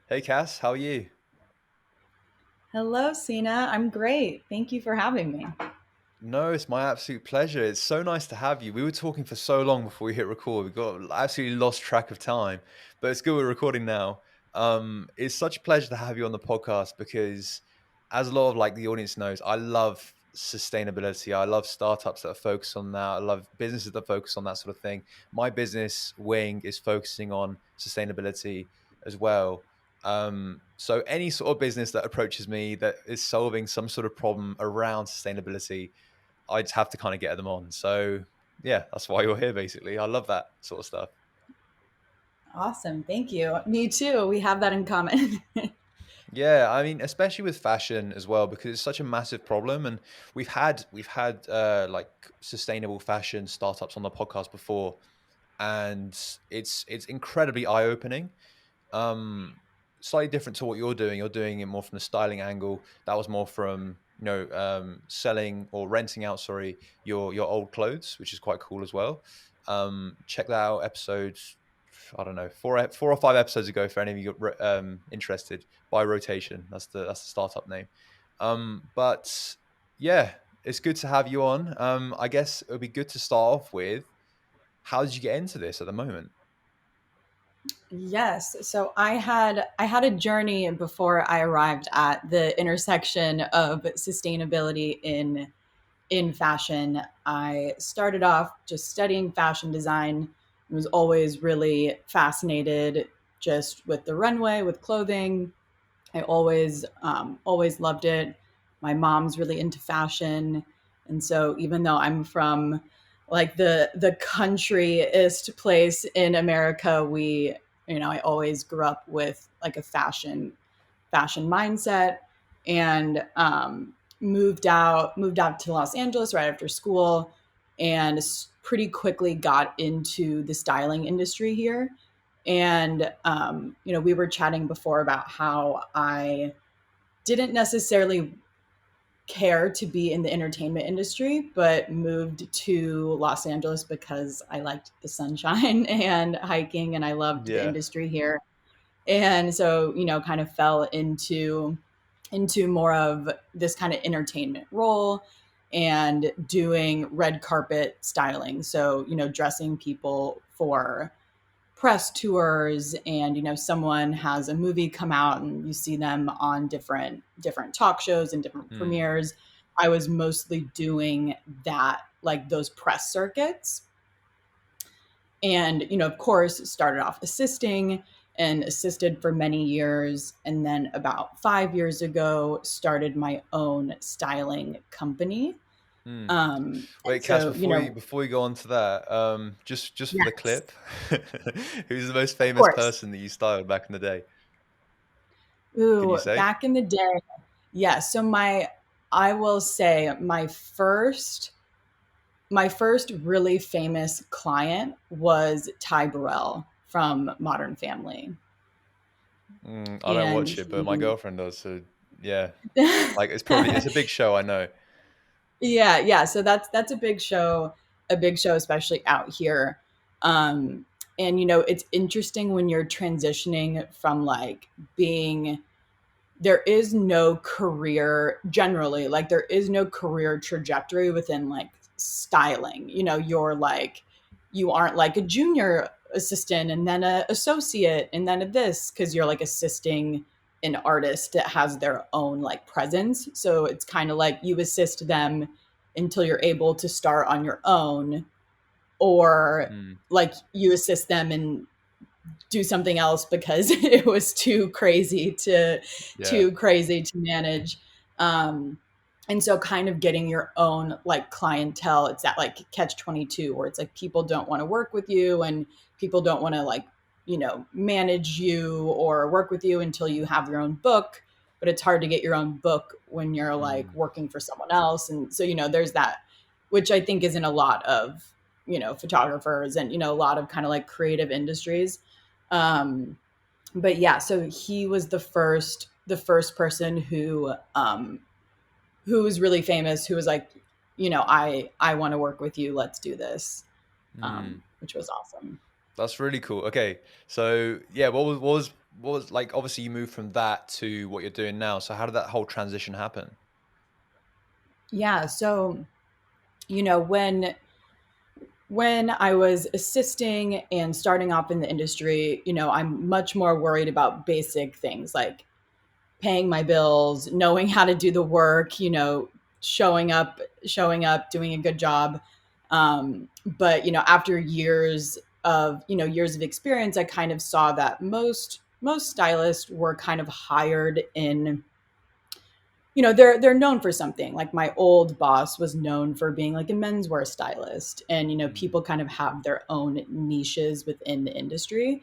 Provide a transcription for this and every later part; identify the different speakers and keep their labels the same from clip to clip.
Speaker 1: Hey Cass, how are you?
Speaker 2: Hello, Sina. I'm great. Thank you for having me.
Speaker 1: No, it's my absolute pleasure. It's so nice to have you. We were talking for so long before we hit record. We got absolutely lost track of time, but it's good we're recording now. It's such a pleasure to have you on the podcast because, as a lot of like the audience knows, I love sustainability. I love startups that are focused on that. I love businesses that focus on that sort of thing. My business wing is focusing on sustainability as well. So any sort of business that approaches me that is solving some sort of problem around sustainability, I just have to kind of get them on. So yeah, that's why you're here basically. I love that sort of stuff.
Speaker 2: Awesome. Thank you. Me too. We have that in common.
Speaker 1: Yeah, I mean, especially with fashion as well, because it's such a massive problem, and we've had like sustainable fashion startups on the podcast before, and it's incredibly eye opening. Um, Slightly different to what you're doing. You're doing it more from the styling angle. That was more from selling or renting out, sorry, your old clothes, which is quite cool as well. Check that out, episode, I don't know, four or five episodes ago for any of you interested. By Rotation, that's the startup name. But yeah, it's good to have you on. I guess it would be good to start off with, how did you get into this at the moment?
Speaker 2: Yes. So I had a journey before I arrived at the intersection of sustainability in fashion. I started off just studying fashion design. I was always really fascinated just with the runway, with clothing. I always loved it. My mom's really into fashion, and so even though I'm from like the countryest place in America, I always grew up with like a fashion mindset, and moved out to Los Angeles right after school, and pretty quickly got into the styling industry here. And we were chatting before about how I didn't necessarily care to be in the entertainment industry, but moved to Los Angeles because I liked the sunshine and hiking, and I loved the
Speaker 1: Yeah.
Speaker 2: industry here. And so, kind of fell into more of this kind of entertainment role and doing red carpet styling. So, dressing people for press tours, and someone has a movie come out and you see them on different talk shows and different
Speaker 1: Hmm.
Speaker 2: premieres. I was mostly doing that, like those press circuits. And of course started off assisting and assisted for many years, and then about 5 years ago started my own styling company.
Speaker 1: Hmm.
Speaker 2: And
Speaker 1: Wait, Cass,
Speaker 2: so
Speaker 1: before you go on to that, just for the
Speaker 2: yes,
Speaker 1: clip, who's the most
Speaker 2: of
Speaker 1: famous
Speaker 2: course.
Speaker 1: person that you styled back in the day? Can you
Speaker 2: Ooh,
Speaker 1: say?
Speaker 2: back in the day. Yeah, so I will say my first really famous client was Ty Burrell from Modern Family.
Speaker 1: I don't
Speaker 2: And
Speaker 1: watch it, but my
Speaker 2: he
Speaker 1: girlfriend does. So yeah, like it's a big show. I know.
Speaker 2: Yeah, yeah. So that's a big show, especially out here. And it's interesting when you're transitioning from like being there is no career generally, like there is no career trajectory within like styling. You aren't like a junior assistant and then a associate and then a this, because you're like assisting an artist that has their own like presence. So it's kind of like you assist them until you're able to start on your own, or
Speaker 1: Mm,
Speaker 2: like you assist them and do something else because it was
Speaker 1: yeah.
Speaker 2: too crazy to manage. um and so kind of getting your own like clientele, it's that like catch 22 where it's like people don't want to work with you, and people don't want to like manage you or work with you until you have your own book. But it's hard to get your own book when you're like
Speaker 1: Mm,
Speaker 2: working for someone else. And so there's that, which I think is in a lot of photographers and a lot of kind of like creative industries. um, but yeah, so he was the first person who was really famous, who was like, I want to work with you. Let's do this.
Speaker 1: mm.
Speaker 2: Which was awesome.
Speaker 1: That's really cool. Okay, so yeah, what was what was like, obviously you moved from that to what you're doing now. So how did that whole transition happen?
Speaker 2: Yeah. So, you know, when I was assisting and starting off in the industry, you know, I'm much more worried about basic things like paying my bills, knowing how to do the work, you know, showing up, doing a good job. But you know, after years of experience, I kind of saw that most stylists were kind of hired in, you know, they're known for something. Like my old boss was known for being like a menswear stylist, and you know,
Speaker 1: Mm,
Speaker 2: people kind of have their own niches within the industry,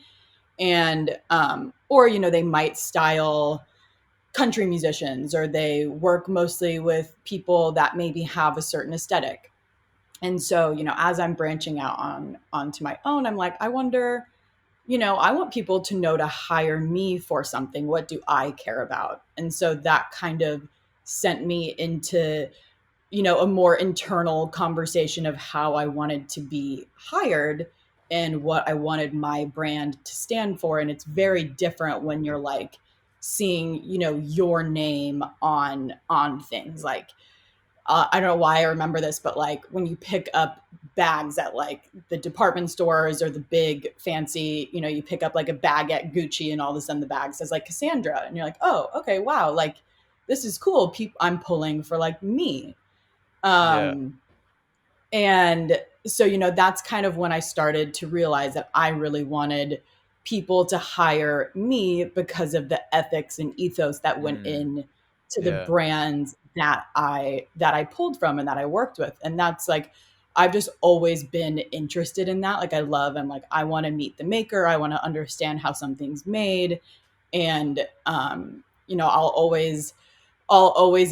Speaker 2: and or you know, they might style country musicians, or they work mostly with people that maybe have a certain aesthetic. And so, you know, as I'm branching out onto my own, I'm like, I wonder, you know, I want people to know to hire me for something. What do I care about? And so that kind of sent me into, you know, a more internal conversation of how I wanted to be hired and what I wanted my brand to stand for. And it's very different when you're like seeing, you know, your name on things. Like I don't know why I remember this, but like when you pick up bags at like the department stores or the big fancy, you know, you pick up like a bag at Gucci and all of a sudden the bag says like Cassandra. And you're like, oh, okay, wow. Like this is cool. I'm pulling for like me.
Speaker 1: yeah.
Speaker 2: Um, and so, you know, that's kind of when I started to realize that I really wanted people to hire me because of the ethics and ethos that went
Speaker 1: Mm,
Speaker 2: in to the
Speaker 1: yeah.
Speaker 2: brands that I pulled from and that I worked with. And that's like I've just always been interested in that. Like I'm like I want to meet the maker, I want to understand how something's made. And you know, I'll always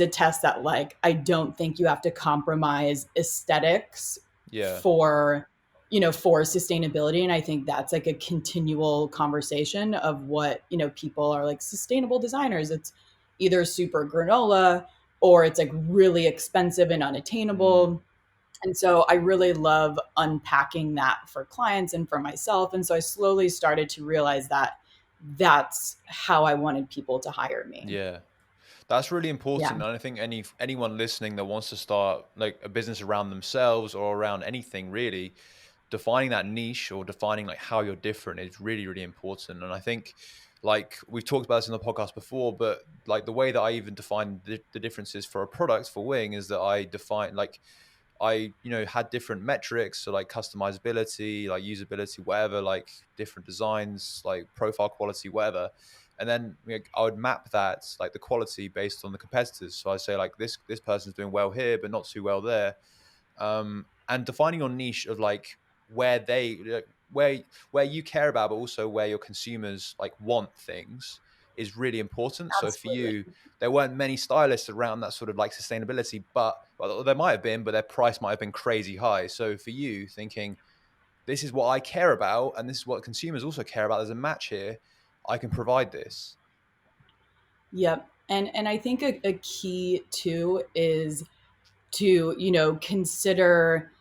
Speaker 2: attest that like I don't think you have to compromise aesthetics
Speaker 1: Yeah.
Speaker 2: for, you know, for sustainability. And I think that's like a continual conversation of what, you know, people are like sustainable designers. It's either super granola or it's like really expensive and
Speaker 1: Mm,
Speaker 2: unattainable. And so I really love unpacking that for clients and for myself. And so I slowly started to realize that that's how I wanted people to hire me.
Speaker 1: yeah. That's really
Speaker 2: Yeah.
Speaker 1: important. And I think anyone listening that wants to start like a business around themselves or around anything really, defining that niche or defining like how you're different is really, really important. And I think like we've talked about this in the podcast before, but like the way that I even define the differences for a product for Wing is that I define like I, had different metrics, so like customizability, like usability, whatever, like different designs, like profile quality, whatever. And then I would map that like the quality based on the competitors. So I say like this person's doing well here, but not too well there. And defining your niche of like where they where you care about, but also where your consumers like want things is really important. So for
Speaker 2: Absolutely.
Speaker 1: you, there weren't many stylists around that sort of like sustainability, but well, there might have been, but their price might have been crazy high. So for you, thinking this is what I care about, and this is what consumers also care about. There's a match here. I can provide this.
Speaker 2: Yep. And I think a key too is to, you know, consider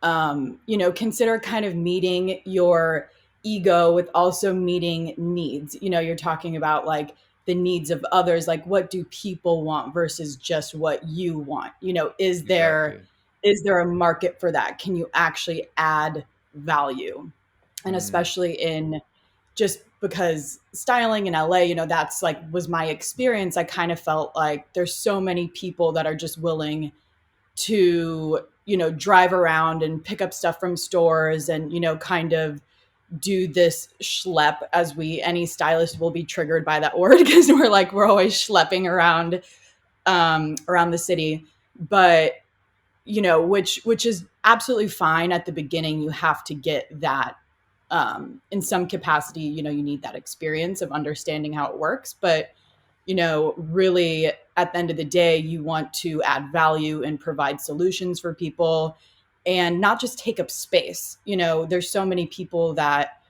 Speaker 2: kind of meeting your ego with also meeting needs. You know, you're talking about like the needs of others, like what do people want versus just what you want? You know,
Speaker 1: Exactly.
Speaker 2: is there a market for that? Can you actually add value? And
Speaker 1: Mm,
Speaker 2: especially in just because styling in LA, you know, that's like was my experience. I kind of felt like there's so many people that are just willing to, you know, drive around and pick up stuff from stores and, you know, kind of do this schlep as any stylist will be triggered by that word because we're always schlepping around around the city. But you know, which is absolutely fine at the beginning. You have to get that in some capacity, you know, you need that experience of understanding how it works. But, you know, really at the end of the day, you want to add value and provide solutions for people and not just take up space. You know, there's so many people that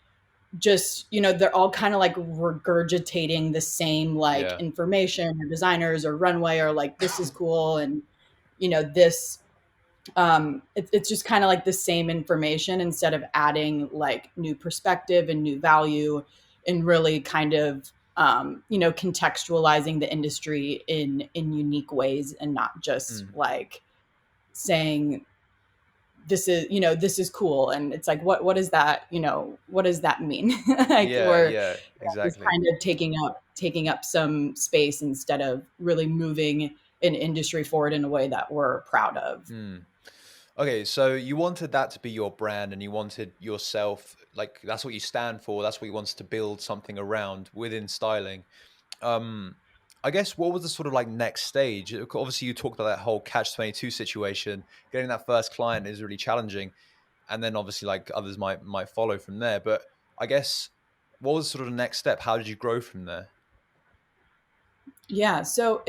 Speaker 2: just, you know, they're all kind of like regurgitating the same like
Speaker 1: yeah.
Speaker 2: information or designers or runway or like this is cool and you know this it's just kind of like the same information instead of adding like new perspective and new value in really kind of contextualizing the industry in unique ways, and not just
Speaker 1: Mm.
Speaker 2: like saying this is cool, and it's like what is that, what does that mean? Like
Speaker 1: Yeah,
Speaker 2: we're
Speaker 1: yeah,
Speaker 2: just
Speaker 1: exactly.
Speaker 2: kind of taking up some space instead of really moving an industry forward in a way that we're proud of.
Speaker 1: Mm. Okay, so you wanted that to be your brand and you wanted yourself, like that's what you stand for, that's what you wanted to build something around within styling. Um, I guess what was the sort of like next stage? Obviously, you talked about that whole catch-22 situation. Getting that first client is really challenging, and then obviously like others might follow from there. But I guess what was sort of the next step? How did you grow from there?
Speaker 2: Yeah, so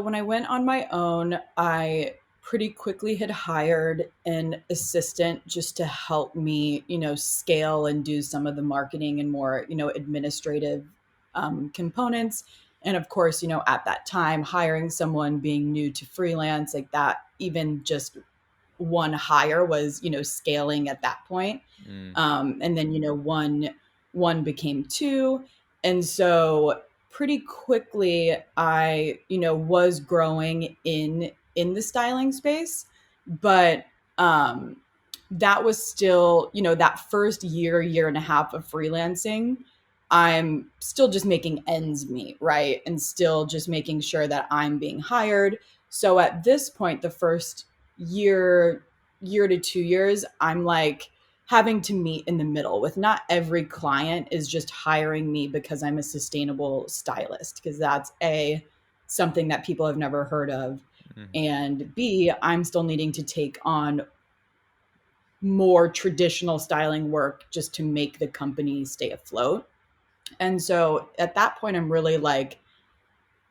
Speaker 2: when I went on my own, I pretty quickly had hired an assistant just to help me, scale and do some of the marketing and more, administrative components. And of course, at that time, hiring someone being new to freelance like that, even just one hire was, scaling at that point.
Speaker 1: Mm,
Speaker 2: And then, one became two. And so pretty quickly I, was growing in the styling space. But that was still, that first year and a half of freelancing, I'm still just making ends meet, right? And still just making sure that I'm being hired. So at this point, the first year, year to 2 years, I'm like having to meet in the middle with, not every client is just hiring me because I'm a sustainable stylist, because that's A, something that people have never heard of.
Speaker 1: mm,
Speaker 2: And B, I'm still needing to take on more traditional styling work just to make the company stay afloat. And so at that point, I'm really like,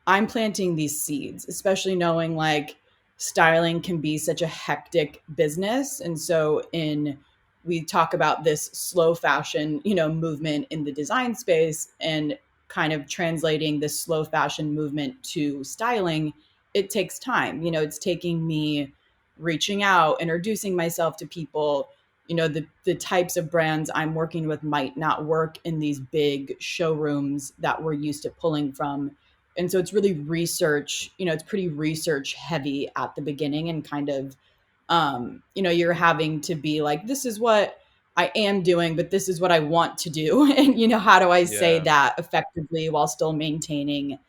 Speaker 2: I'm planting these seeds, especially knowing like styling can be such a hectic business. And so we talk about this slow fashion, movement in the design space, and kind of translating this slow fashion movement to styling, it takes time. It's taking me reaching out, introducing myself to people. The types of brands I'm working with might not work in these big showrooms that we're used to pulling from. And so it's really research, it's pretty research heavy at the beginning, and kind of you're having to be like, this is what I am doing, but this is what I want to do. And how do I say
Speaker 1: yeah.
Speaker 2: that effectively while still maintaining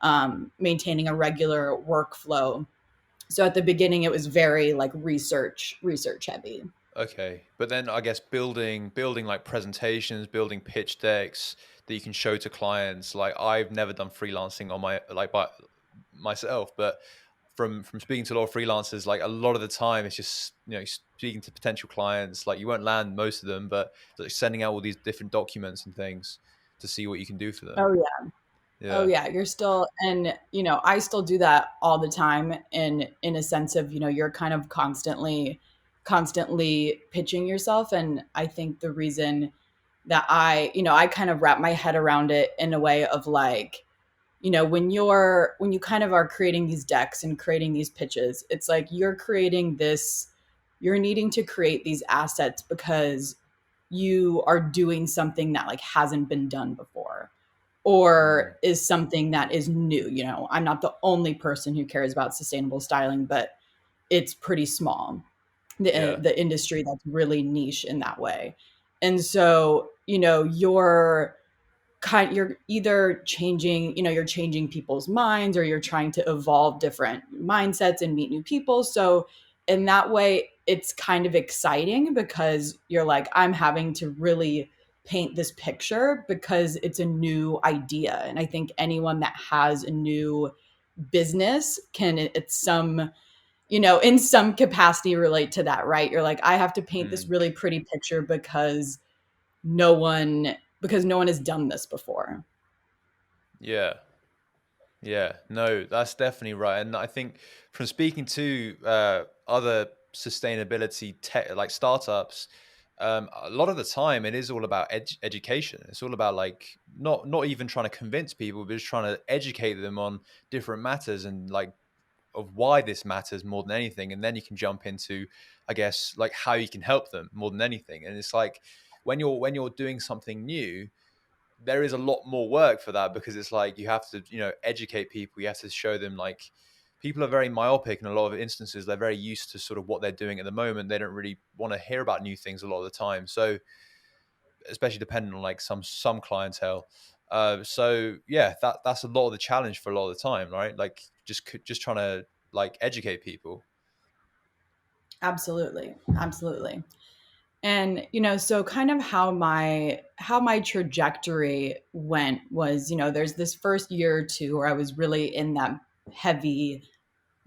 Speaker 2: a regular workflow? So at the beginning it was very like research heavy.
Speaker 1: Okay, but then I guess building like presentations, building pitch decks that you can show to clients. Like I've never done freelancing on my like by myself, but from speaking to a lot of freelancers, like a lot of the time it's just speaking to potential clients. Like you won't land most of them, but like sending out all these different documents and things to see what you can do for them.
Speaker 2: Oh yeah. Oh
Speaker 1: Yeah.
Speaker 2: yeah, you're still, and I still do that all the time, in a sense of, you're kind of constantly pitching yourself. And I think the reason that I kind of wrap my head around it in a way of like, when you kind of are creating these decks and creating these pitches, it's like you're needing to create these assets because you are doing something that like hasn't been done before,
Speaker 1: Mm,
Speaker 2: or is something that is new. I'm not the only person who cares about sustainable styling, but it's pretty small.
Speaker 1: yeah.
Speaker 2: The industry that's really niche in that way. And so, you're either changing, you're changing people's minds, or you're trying to evolve different mindsets and meet new people. So in that way, it's kind of exciting because you're like, I'm having to really paint this picture because it's a new idea. And I think anyone that has a new business can, at some, in some capacity, relate to that, right? You're like, I have to paint this
Speaker 1: Mm,
Speaker 2: really pretty picture no one because no one has done this before.
Speaker 1: yeah. Yeah, no, that's definitely right. And I think from speaking to other sustainability tech, like startups, a lot of the time it is all about education. It's all about like not even trying to convince people, but just trying to educate them on different matters and like of why this matters more than anything. And then you can jump into, I guess, like how you can help them more than anything. And it's like when you're doing something new, there is a lot more work for that, because it's like you have to, educate people. You have to show them, like, people are very myopic in a lot of instances. They're very used to sort of what they're doing at the moment. They don't really want to hear about new things a lot of the time. So especially depending on like some clientele. So yeah, that's a lot of the challenge for a lot of the time, right? Like just trying to like educate people.
Speaker 2: Absolutely. Absolutely. And, so kind of how my trajectory went was, there's this first year or two where I was really in that heavy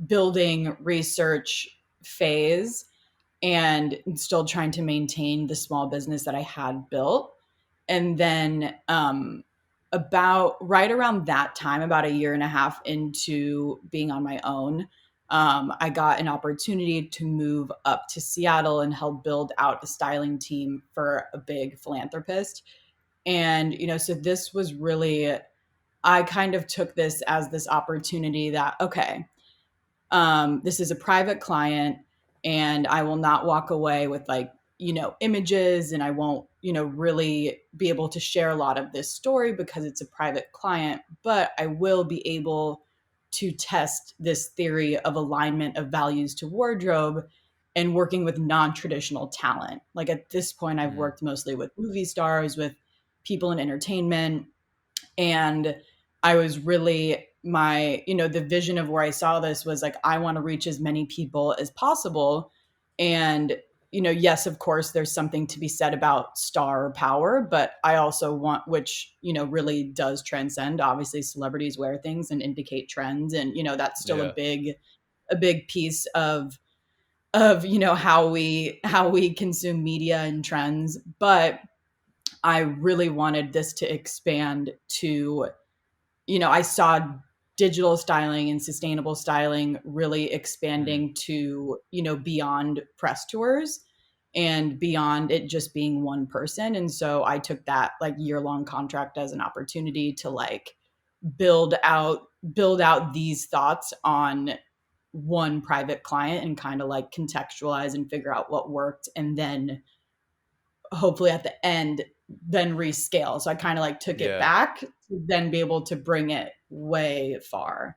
Speaker 2: building research phase and still trying to maintain the small business that I had built. And then about right around that time, about a year and a half into being on my own, I got an opportunity to move up to Seattle and help build out a styling team for a big philanthropist. And, so this was really, I kind of took this as this opportunity that, okay, this is a private client and I will not walk away with like, images, and I won't, really be able to share a lot of this story because it's a private client, but I will be able to test this theory of alignment of values to wardrobe and working with non-traditional talent. Like at this point, I've
Speaker 1: Mm,
Speaker 2: worked mostly with movie stars, with people in entertainment, and I was really the vision of where I saw this was like, I want to reach as many people as possible. And, yes, of course, there's something to be said about star power, but I also want, which, really does transcend, obviously celebrities wear things and indicate trends. And, that's still
Speaker 1: yeah.
Speaker 2: a big piece of, how we consume media and trends. But I really wanted this to expand to, I saw digital styling and sustainable styling really
Speaker 1: Mm,
Speaker 2: expanding to, beyond press tours and beyond it just being one person. And so I took that like year-long contract as an opportunity to like build out build out these thoughts on one private client and kind of like contextualize and figure out what worked, and then hopefully at the end then rescale. So I kind of like took it
Speaker 1: yeah.
Speaker 2: back to then be able to bring it way far.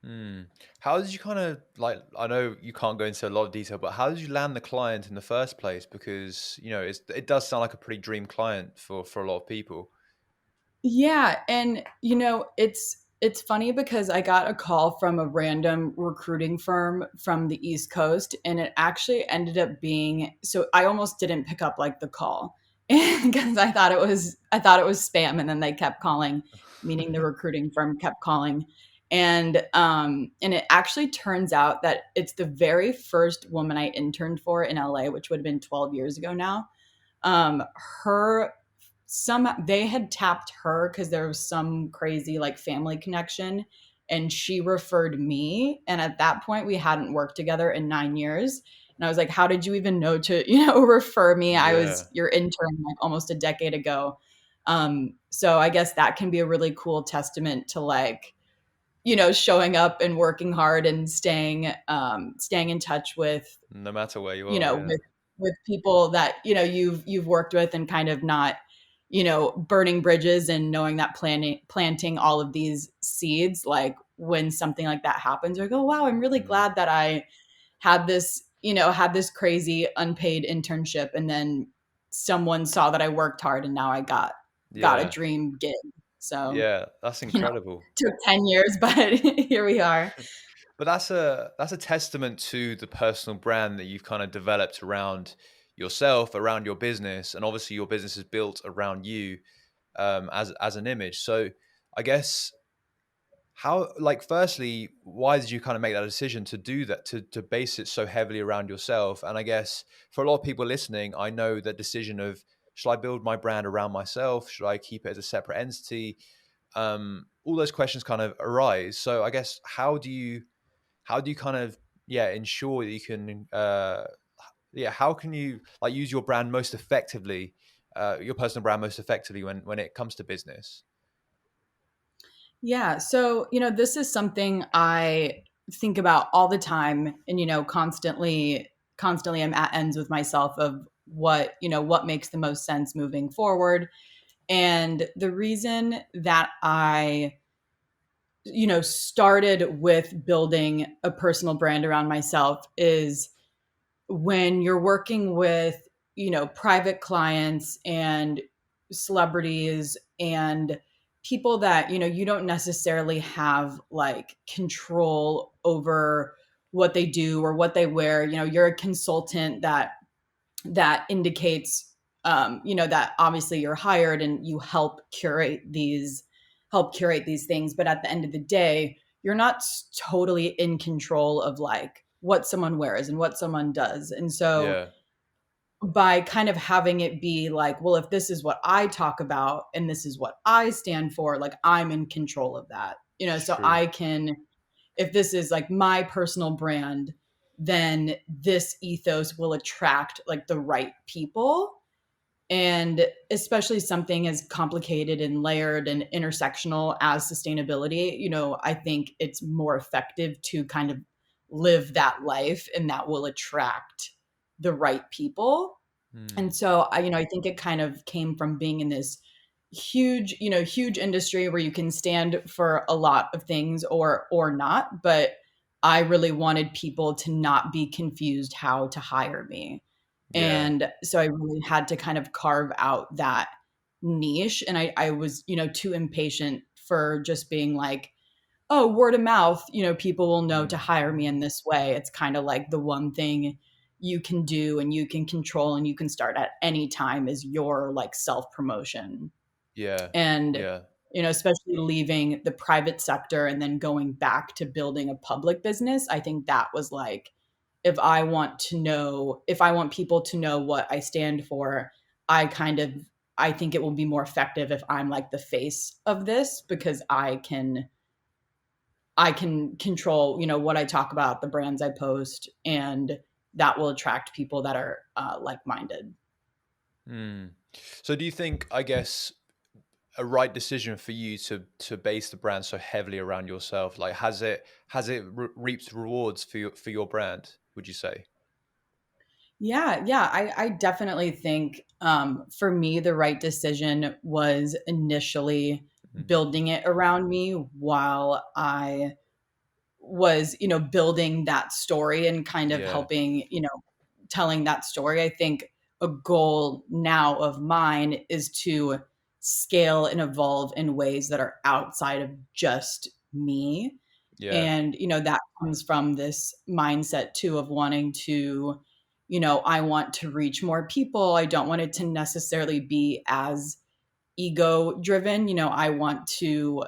Speaker 1: Mm. How did you kind of like? I know you can't go into a lot of detail, but how did you land the client in the first place? Because it does sound like a pretty dream client for a lot of people.
Speaker 2: Yeah, and it's funny because I got a call from a random recruiting firm from the East Coast, and it actually ended up being, so I almost didn't pick up like the call because I thought it was spam, and then they kept calling, meaning the recruiting firm kept calling. And it actually turns out that it's the very first woman I interned for in LA, which would have been 12 years ago now. um her they had tapped her because there was some crazy like family connection, and she referred me, and at that point we hadn't worked together in 9 years, and I was like, how did you even know to refer me? I
Speaker 1: Yeah.
Speaker 2: was your intern like almost a decade ago. So I guess that can be a really cool testament to like, showing up and working hard and staying in touch with,
Speaker 1: No matter where you
Speaker 2: you
Speaker 1: are,
Speaker 2: know,
Speaker 1: yeah.
Speaker 2: with people that, you've worked with, and kind of not, burning bridges, and knowing that planting all of these seeds, like when something like that happens, you're like, oh wow, I'm really
Speaker 1: Mm,
Speaker 2: glad that I had this crazy unpaid internship, and then someone saw that I worked hard, and now I got a
Speaker 1: yeah.
Speaker 2: dream gig. So,
Speaker 1: Yeah. That's
Speaker 2: you know,
Speaker 1: incredible.
Speaker 2: took 10 years, but here we are.
Speaker 1: But that's a testament to the personal brand that you've kind of developed around yourself, around your business, and obviously your business is built around you, as an image. So I guess, how, like, firstly, why did you kind of make that decision to do that, to base it so heavily around yourself? And I guess for a lot of people listening, I know that decision of, should I build my brand around myself? Should I keep it as a separate entity? All those questions kind of arise. So I guess, how do you kind of, yeah, ensure that you can, yeah, how can you like use your brand most effectively, your personal brand most effectively when it comes to business?
Speaker 2: Yeah. So, this is something I think about all the time, and, constantly I'm at ends with myself of what makes the most sense moving forward. And the reason that I, started with building a personal brand around myself is when you're working with, private clients and celebrities and people that, you don't necessarily have like control over what they do or what they wear. You're a consultant that indicates, that obviously you're hired and you help curate these things. But at the end of the day, you're not totally in control of like what someone wears and what someone does. And so
Speaker 1: Yeah.
Speaker 2: by kind of having it be like, well, if this is what I talk about and this is what I stand for, like I'm in control of that,
Speaker 1: It's
Speaker 2: so
Speaker 1: true.
Speaker 2: I can, if this is like my personal brand, then this ethos will attract like the right people. And especially something as complicated and layered and intersectional as sustainability, I think it's more effective to kind of live that life, and that will attract the right people.
Speaker 1: Mm.
Speaker 2: And so I think it kind of came from being in this huge industry where you can stand for a lot of things or not. But I really wanted people to not be confused how to hire me.
Speaker 1: Yeah.
Speaker 2: And so I really had to kind of carve out that niche. And I was, too impatient for just being like, oh, word of mouth, people will know to
Speaker 1: Mm.
Speaker 2: hire me in this way. It's kind of like the one thing you can do and you can control and you can start at any time is your like self promotion.
Speaker 1: Yeah.
Speaker 2: And,
Speaker 1: Yeah.
Speaker 2: especially leaving the private sector and then going back to building a public business, I think that was like, if I want people to know what I stand for, I think it will be more effective if I'm like the face of this, because I can control, what I talk about, the brands I post, and that will attract people that are like-minded.
Speaker 1: Mm. So do you think, I guess, a right decision for you to base the brand so heavily around yourself? Like, has it reaped rewards for your brand, would you say?
Speaker 2: Yeah. I definitely think for me, the right decision was initially
Speaker 1: Mhm.
Speaker 2: building it around me while I was, building that story and kind of
Speaker 1: Yeah.
Speaker 2: helping, telling that story. I think a goal now of mine is to scale and evolve in ways that are outside of just me.
Speaker 1: Yeah.
Speaker 2: And, that comes from this mindset too of wanting to, I want to reach more people. I don't want it to necessarily be as ego driven. I want to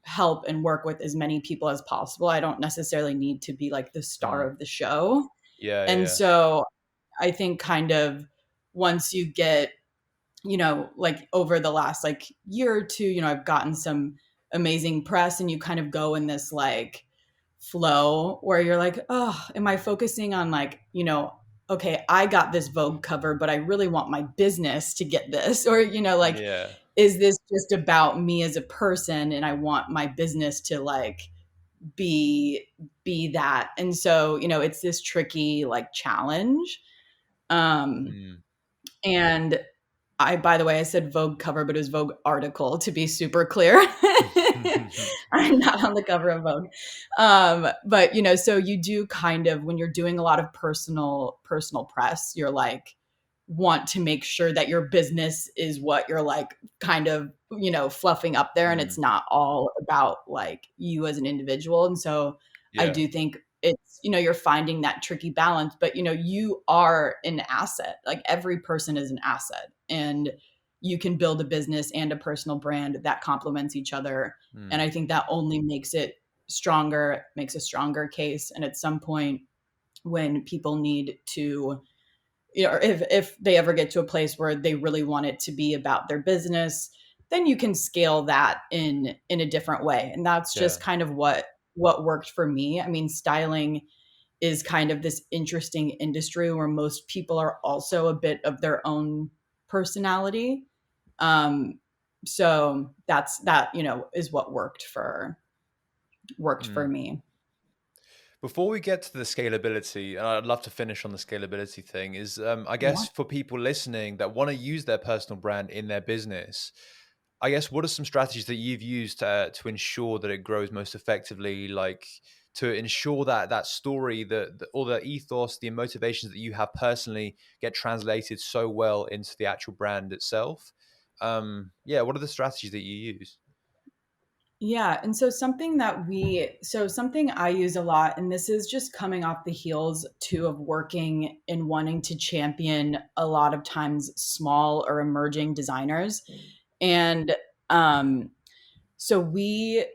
Speaker 2: help and work with as many people as possible. I don't necessarily need to be like the star
Speaker 1: Mm.
Speaker 2: of the show.
Speaker 1: Yeah,
Speaker 2: And
Speaker 1: yeah.
Speaker 2: so I think kind of once you get, like over the last like year or two, I've gotten some amazing press, and you kind of go in this like flow where you're like, oh, am I focusing on like, okay, I got this Vogue cover, but I really want my business to get this, or, like,
Speaker 1: Yeah.
Speaker 2: is this just about me as a person and I want my business to like be be that. And so, it's this tricky like challenge. Um
Speaker 1: Mm.
Speaker 2: and I, by the way, I said Vogue cover, but it was Vogue article, to be super clear. I'm not on the cover of Vogue. But so you do kind of, when you're doing a lot of personal press, you're like want to make sure that your business is what you're like kind of, fluffing up there, and
Speaker 1: Mm.
Speaker 2: it's not all about like you as an individual. And so I
Speaker 1: Yeah.
Speaker 2: do think it's, you're finding that tricky balance, but you are an asset. Like every person is an asset, and you can build a business and a personal brand that complements each other. And
Speaker 1: Mm.
Speaker 2: I think that only makes it stronger, makes a stronger case. And at some point, when people need to, or if they ever get to a place where they really want it to be about their business, then you can scale that in a different way. And that's
Speaker 1: Yeah.
Speaker 2: just kind of what worked for me. I mean, styling is kind of this interesting industry where most people are also a bit of their own personality. Um, so that, is what worked for
Speaker 1: Mm.
Speaker 2: me.
Speaker 1: Before we get to the scalability, and I'd love to finish on the scalability thing, is I
Speaker 2: Yeah.
Speaker 1: guess for people listening that want to use their personal brand in their business, I guess what are some strategies that you've used to ensure that it grows most effectively? Like to ensure that that story, all the ethos, the motivations that you have personally get translated so well into the actual brand itself. Yeah, what are the strategies that you use?
Speaker 2: Yeah. And so something I use a lot, and this is just coming off the heels too of working and wanting to champion a lot of times small or emerging designers. And um, so we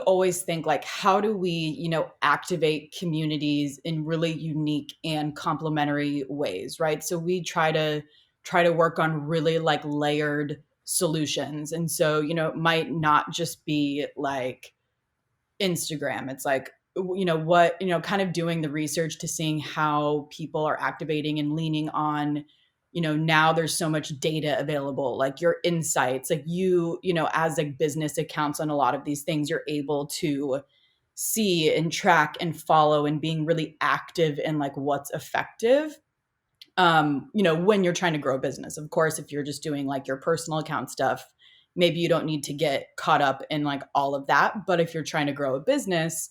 Speaker 2: always think like, how do we, activate communities in really unique and complementary ways, right? So we try to work on really like layered solutions. And so, it might not just be like Instagram. It's like, what, kind of doing the research to seeing how people are activating and leaning on, now there's so much data available, like your insights, like as like business accounts on a lot of these things, you're able to see and track and follow and being really active in like what's effective, when you're trying to grow a business. Of course, if you're just doing like your personal account stuff, maybe you don't need to get caught up in like all of that. But if you're trying to grow a business,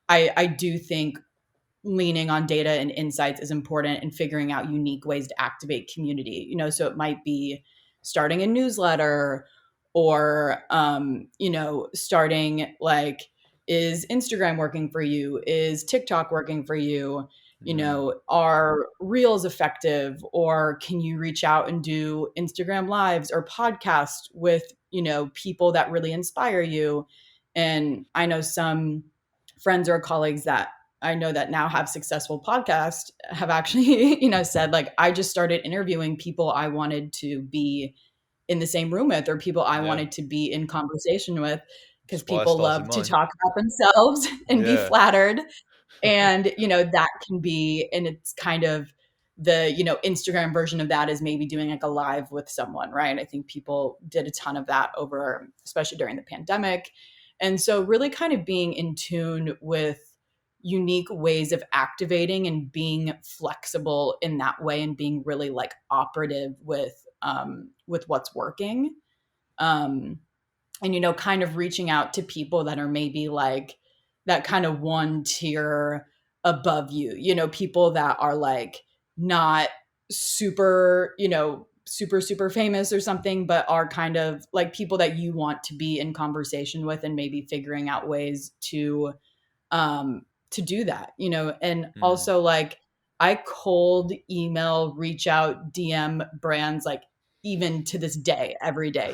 Speaker 2: I do think leaning on data and insights is important and figuring out unique ways to activate community. So it might be starting a newsletter or starting like, is Instagram working for you? Is TikTok working for you?
Speaker 1: Mm,
Speaker 2: Are reels effective, or can you reach out and do Instagram lives or podcasts with, people that really inspire you? And I know some friends or colleagues that I know that now have successful podcasts have actually, said like, I just started interviewing people I wanted to be in the same room with, or people I
Speaker 1: yeah,
Speaker 2: wanted to be in conversation with, because
Speaker 1: inspire
Speaker 2: people
Speaker 1: started
Speaker 2: love to
Speaker 1: mine.
Speaker 2: talk about themselves and be
Speaker 1: Yeah.
Speaker 2: flattered. And, that can be, and it's kind of the, Instagram version of that is maybe doing like a live with someone, right? I think people did a ton of that over, especially during the pandemic. And so really kind of being in tune with unique ways of activating and being flexible in that way and being really like operative with what's working. Um, and kind of reaching out to people that are maybe like that kind of one tier above you, people that are like not super, super famous or something, but are kind of like people that you want to be in conversation with, and maybe figuring out ways um to do that, and
Speaker 1: Mm,
Speaker 2: also like I cold email, reach out, DM brands like even to this day, every day,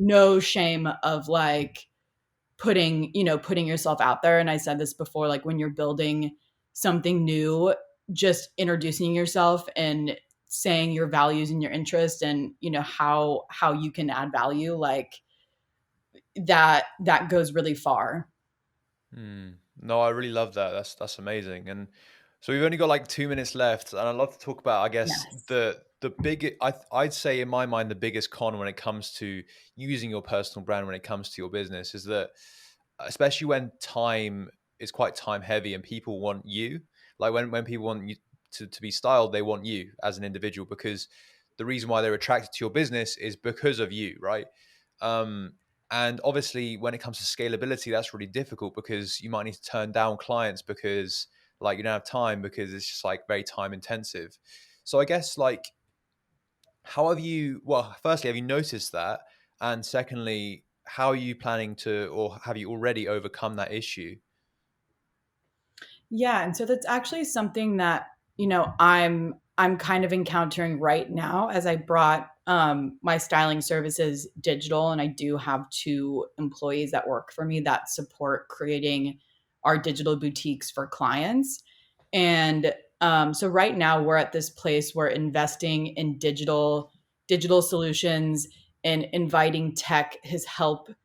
Speaker 2: no shame of like putting yourself out there. And I said this before, like when you're building something new, just introducing yourself and saying your values and your interests, and how you can add value, like that goes really far.
Speaker 1: mm. No, I really love that. That's amazing. And so we've only got like 2 minutes left, and I'd love to talk about, I guess,
Speaker 2: Yes.
Speaker 1: the big. I'd say in my mind the biggest con when it comes to using your personal brand when it comes to your business is that, especially when time is quite time heavy and people want you, like when people want you to be styled, they want you as an individual, because the reason why they're attracted to your business is because of you, right? um and obviously when it comes to scalability, that's really difficult because you might need to turn down clients because like you don't have time, because it's just like very time intensive. So I guess like, how have you, well, firstly, have you noticed that? And secondly, how are you planning to, or have you already overcome that issue?
Speaker 2: Yeah, and so that's actually something that, I'm kind of encountering right now, as I brought my styling services digital, and I do have two employees that work for me that support creating our digital boutiques for clients. And so right now we're at this place where investing in digital solutions and inviting tech has helped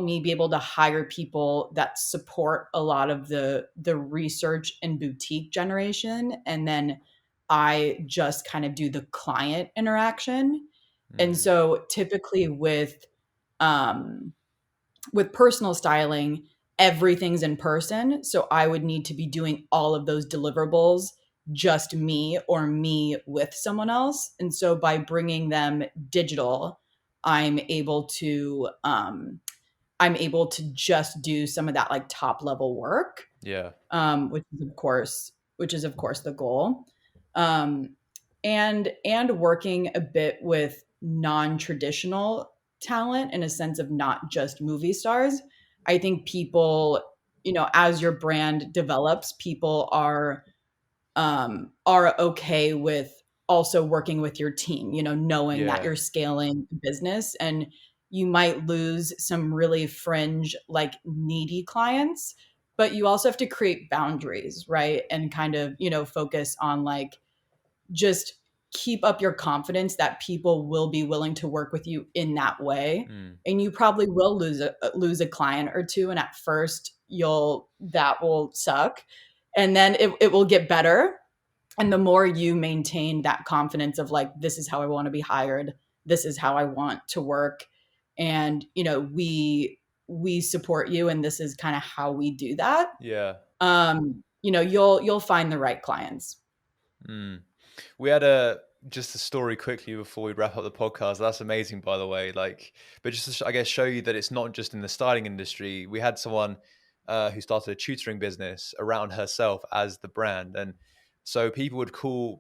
Speaker 2: me be able to hire people that support a lot of the research and boutique generation, and then I just kind of do the client interaction. And
Speaker 1: Mm,
Speaker 2: so typically with personal styling, everything's in person, so I would need to be doing all of those deliverables just me or me with someone else. And so by bringing them digital, I'm able to just do some of that like top level work,
Speaker 1: Yeah.
Speaker 2: which is of course the goal. Um, and working a bit with non-traditional talent in a sense of not just movie stars. I think people, as your brand develops, people are okay with also working with your team, knowing that
Speaker 1: Yeah.
Speaker 2: you're scaling the business, and you might lose some really fringe, like needy clients, but you also have to create boundaries, right? And kind of, focus on like just keep up your confidence that people will be willing to work with you in that way.
Speaker 1: Mm.
Speaker 2: And you probably will lose a client or two. And at first that will suck. And then it will get better. And the more you maintain that confidence of like, this is how I want to be hired, this is how I want to work. And, we support you, and this is kind of how we do that.
Speaker 1: Yeah.
Speaker 2: You'll find the right clients.
Speaker 1: Mm. We had just a story quickly before we wrap up the podcast. That's amazing, by the way. Like, but just to I guess show you that it's not just in the styling industry. We had someone who started a tutoring business around herself as the brand, and so people would call.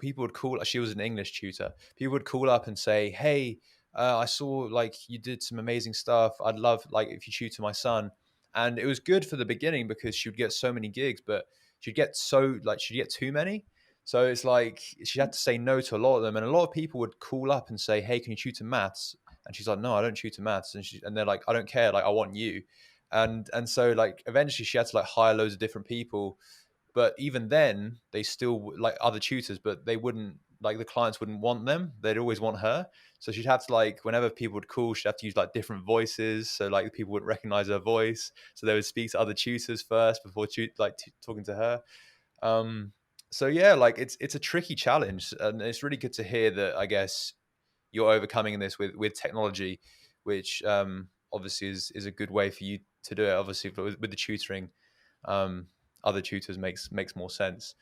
Speaker 1: She was an English tutor. People would call up and say, "Hey, I saw like you did some amazing stuff. I'd love like if you tutor my son." And it was good for the beginning because she would get so many gigs, but she'd get too many. So it's like she had to say no to a lot of them, and a lot of people would call up and say, "Hey, can you tutor maths?" And she's like, "No, I don't tutor maths." And they're like, "I don't care. Like, I want you." And so like eventually she had to like hire loads of different people, but even then they still like other tutors, but they wouldn't like the clients wouldn't want them. They'd always want her. So she'd have to like whenever people would call, she'd have to use like different voices, so like people wouldn't recognize her voice. So they would speak to other tutors first before talking to her. Um, so yeah, like it's a tricky challenge, and it's really good to hear that. I guess you're overcoming this with technology, which obviously is a good way for you to do it. Obviously, with the tutoring, um, other tutors makes more sense.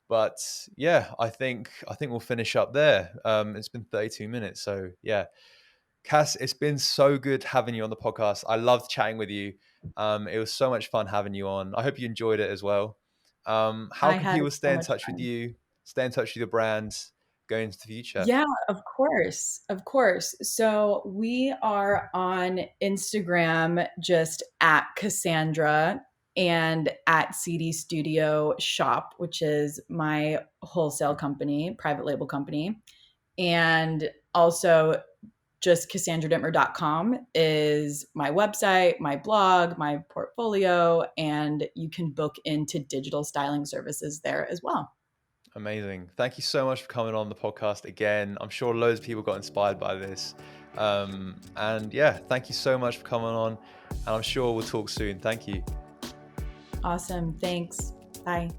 Speaker 1: But yeah, I think we'll finish up there. It's been 32 minutes, so yeah. Cass, it's been so good having you on the podcast. I loved chatting with you. It was so much fun having you on. I hope you enjoyed it as well. How
Speaker 2: I
Speaker 1: can
Speaker 2: had
Speaker 1: people
Speaker 2: so
Speaker 1: stay in
Speaker 2: much
Speaker 1: touch with
Speaker 2: fun.
Speaker 1: you, stay in touch with your brands going into the future?
Speaker 2: Yeah, of course. Of course. So we are on Instagram just at Cassandra and at CD Studio Shop, which is my wholesale company, private label company. And also just CassandraDittmer.com is my website, my blog, my portfolio, and you can book into digital styling services there as well.
Speaker 1: Amazing. Thank you so much for coming on the podcast again. I'm sure loads of people got inspired by this. And yeah, thank you so much for coming on. And I'm sure we'll talk soon. Thank you.
Speaker 2: Awesome. Thanks. Bye.